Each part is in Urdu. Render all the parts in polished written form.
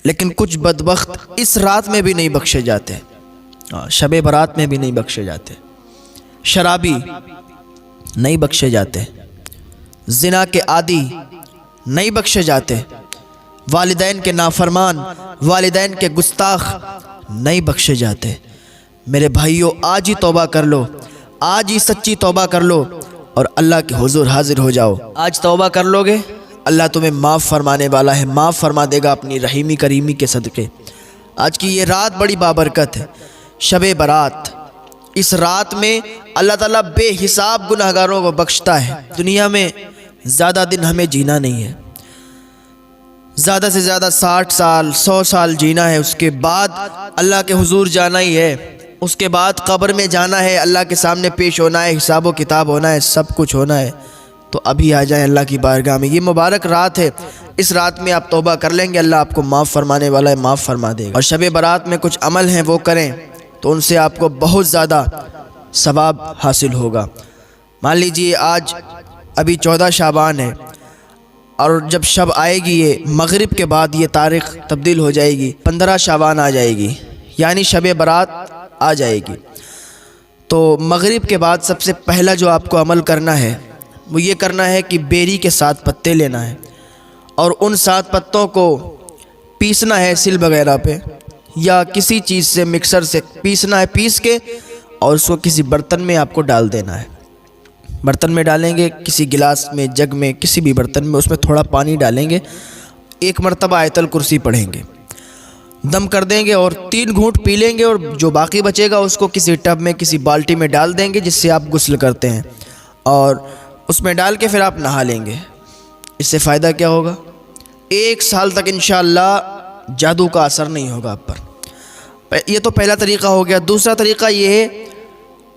لیکن کچھ بدبخت اس رات میں بھی نہیں بخشے جاتے، شب برات میں بھی نہیں بخشے جاتے، شرابی نہیں بخشے جاتے، زنا کے عادی نہیں بخشے جاتے، والدین کے نافرمان، والدین کے گستاخ نہیں بخشے جاتے۔ میرے بھائیوں، آج ہی توبہ کر لو، آج ہی سچی توبہ کر لو اور اللہ کے حضور حاضر ہو جاؤ۔ آج توبہ کر لو گے، اللہ تمہیں معاف فرمانے والا ہے، معاف فرما دے گا اپنی رحیمی کریمی کے صدقے۔ آج کی یہ رات بڑی بابرکت ہے، شب برات۔ اس رات میں اللہ تعالیٰ بے حساب گناہگاروں کو بخشتا ہے۔ دنیا میں زیادہ دن ہمیں جینا نہیں ہے، زیادہ سے زیادہ 60 سال 100 سال جینا ہے، اس کے بعد اللہ کے حضور جانا ہی ہے، اس کے بعد قبر میں جانا ہے، اللہ کے سامنے پیش ہونا ہے، حساب و کتاب ہونا ہے، سب کچھ ہونا ہے۔ تو ابھی آ جائیں اللہ کی بارگاہ میں، یہ مبارک رات ہے، اس رات میں آپ توبہ کر لیں گے، اللہ آپ کو معاف فرمانے والا ہے، معاف فرما دے گا۔ اور شب برات میں کچھ عمل ہیں وہ کریں تو ان سے آپ کو بہت زیادہ ثواب حاصل ہوگا۔ مان لیجئے آج ابھی 14 شعبان ہے، اور جب شب آئے گی یہ مغرب کے بعد یہ تاریخ تبدیل ہو جائے گی، 15 شعبان آ جائے گی، یعنی شب برات آ جائے گی۔ تو مغرب کے بعد سب سے پہلا جو آپ کو عمل کرنا ہے وہ یہ کرنا ہے کہ بیری کے 7 پتے لینا ہے، اور ان 7 پتوں کو پیسنا ہے سل وغیرہ پہ یا کسی چیز سے، مکسر سے پیسنا ہے، پیس کے اور اس کو کسی برتن میں آپ کو ڈال دینا ہے۔ برتن میں ڈالیں گے، کسی گلاس میں، جگ میں، کسی بھی برتن میں، اس میں تھوڑا پانی ڈالیں گے، 1 مرتبہ آیت الکرسی پڑھیں گے، دم کر دیں گے اور 3 گھونٹ پی لیں گے، اور جو باقی بچے گا اس کو کسی ٹب میں، کسی بالٹی میں ڈال دیں گے جس سے آپ غسل کرتے ہیں، اور اس میں ڈال کے پھر آپ نہا لیں گے۔ اس سے فائدہ کیا ہوگا؟ 1 سال تک انشاءاللہ جادو کا اثر نہیں ہوگا آپ پر۔ یہ تو پہلا طریقہ ہو گیا۔ دوسرا طریقہ یہ ہے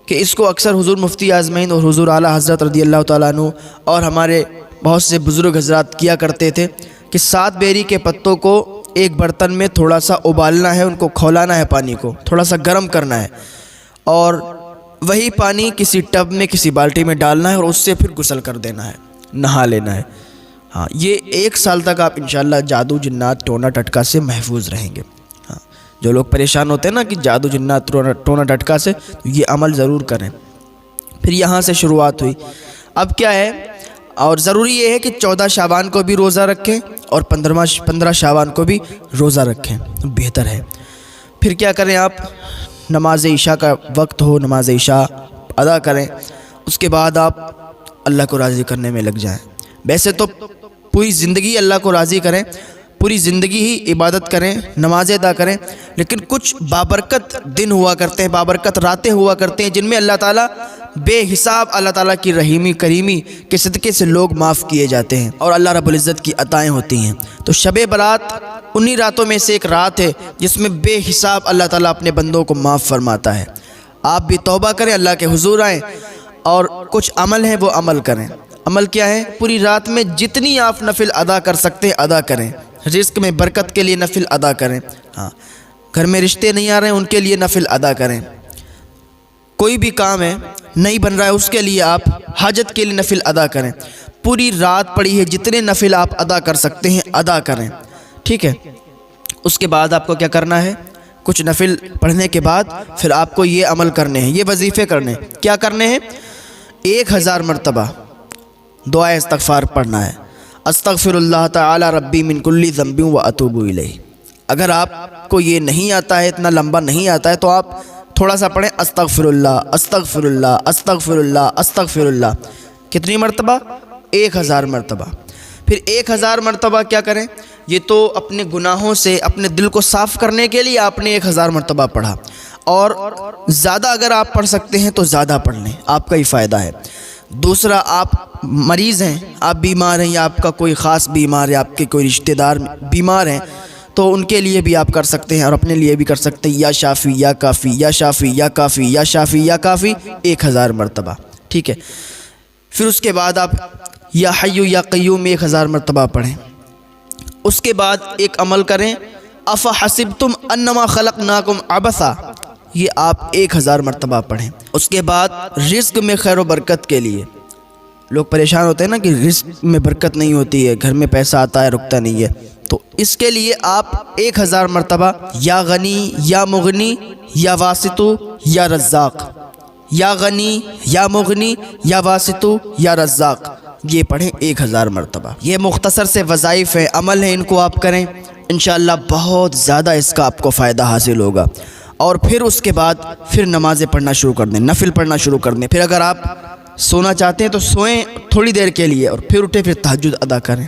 کہ اس کو اکثر حضور مفتی اعظمین اور حضور اعلیٰ حضرت رضی اللہ تعالیٰ عنہ اور ہمارے بہت سے بزرگ حضرات کیا کرتے تھے کہ 7 بیری کے پتوں کو ایک برتن میں تھوڑا سا ابالنا ہے، ان کو کھولانا ہے، پانی کو تھوڑا سا گرم کرنا ہے، اور وہی پانی کسی ٹب میں، کسی بالٹی میں ڈالنا ہے، اور اس سے پھر غسل کر دینا ہے، نہا لینا ہے۔ ہاں، یہ 1 سال تک آپ انشاءاللہ جادو جنات ٹونا ٹٹکا سے محفوظ رہیں گے۔ ہاں، جو لوگ پریشان ہوتے ہیں نا کہ جادو جنات ٹونا ٹٹکا سے، تو یہ عمل ضرور کریں۔ پھر یہاں سے شروعات ہوئی۔ اب کیا ہے، اور ضروری یہ ہے کہ 14 شعبان کو بھی روزہ رکھیں اور 15 شعبان کو بھی روزہ رکھیں، بہتر ہے۔ پھر کیا کریں، آپ نماز عشاء کا وقت ہو، نماز عشاء ادا کریں، اس کے بعد آپ اللہ کو راضی کرنے میں لگ جائیں۔ ویسے تو پوری زندگی اللہ کو راضی کریں، پوری زندگی ہی عبادت کریں، نمازیں ادا کریں، لیکن کچھ بابرکت دن ہوا کرتے ہیں، بابرکت راتیں ہوا کرتے ہیں جن میں اللہ تعالیٰ بے حساب اللہ تعالیٰ کی رحیمی کریمی کے صدقے سے لوگ معاف کیے جاتے ہیں اور اللہ رب العزت کی عطائیں ہوتی ہیں۔ تو شب برات انہی راتوں میں سے ایک رات ہے جس میں بے حساب اللہ تعالیٰ اپنے بندوں کو معاف فرماتا ہے۔ آپ بھی توبہ کریں، اللہ کے حضور آئیں، اور کچھ عمل ہیں وہ عمل کریں۔ عمل کیا ہے؟ پوری رات میں جتنی آپ نفل ادا کر سکتے ہیں ادا کریں، رزق میں برکت کے لیے نفل ادا کریں۔ ہاں، گھر میں رشتے نہیں آ رہے ہیں ان کے لیے نفل ادا کریں، کوئی بھی کام ہے نہیں بن رہا ہے اس کے لیے آپ حاجت کے لیے نفل ادا کریں۔ پوری رات پڑی ہے، جتنے نفل آپ ادا کر سکتے ہیں ادا کریں، ٹھیک ہے۔ اس کے بعد آپ کو کیا کرنا ہے؟ کچھ نفل پڑھنے کے بعد پھر آپ کو یہ عمل کرنے ہیں، یہ وظیفے کرنے ہیں۔ کیا کرنے ہیں؟ 1000 مرتبہ دعائے استغفار پڑھنا ہے۔ استغفر اللہ تعالی ربی من کل ذنب و اتوب الیہ۔ اگر آپ کو یہ نہیں آتا ہے، اتنا لمبا نہیں آتا ہے، تو آپ تھوڑا سا پڑھیں، استغفر اللہ استغفر اللہ استغفر اللہ استغفر اللہ۔ کتنی مرتبہ؟ 1000 مرتبہ۔ پھر 1000 مرتبہ کیا کریں؟ یہ تو اپنے گناہوں سے اپنے دل کو صاف کرنے کے لیے آپ نے 1000 مرتبہ پڑھا، اور زیادہ اگر آپ پڑھ سکتے ہیں تو زیادہ پڑھ لیں، آپ کا ہی فائدہ ہے۔ دوسرا، آپ مریض ہیں، آپ بیمار ہیں، یا آپ کا کوئی خاص بیمار ہے، آپ کے کوئی رشتہ دار بیمار ہیں، تو ان کے لیے بھی آپ کر سکتے ہیں اور اپنے لیے بھی کر سکتے ہیں، یا شافی یا کافی یا شافی یا کافی یا شافی یا کافی 1000 مرتبہ، ٹھیک ہے۔ پھر اس کے بعد آپ یا حی یا قیوم 1000 مرتبہ پڑھیں۔ اس کے بعد ایک عمل کریں، افحسبتم انما خلقناکم عبثا، یہ آپ 1000 مرتبہ پڑھیں۔ اس کے بعد رزق میں خیر و برکت کے لیے، لوگ پریشان ہوتے ہیں نا کہ رزق میں برکت نہیں ہوتی ہے، گھر میں پیسہ آتا ہے رکتا نہیں ہے، تو اس کے لیے آپ 1000 مرتبہ یا غنی یا مغنی یا واسطو یا رزاق، یا غنی یا مغنی یا واسطو یا رزاق، یہ پڑھیں 1000 مرتبہ۔ یہ مختصر سے وظائف ہیں، عمل ہیں، ان کو آپ کریں، انشاءاللہ بہت زیادہ اس کا آپ کو فائدہ حاصل ہوگا۔ اور پھر اس کے بعد پھر نمازیں پڑھنا شروع کر دیں، نفل پڑھنا شروع کر دیں۔ پھر اگر آپ سونا چاہتے ہیں تو سوئیں تھوڑی دیر کے لیے، اور پھر اٹھے، پھر تہجد ادا کریں۔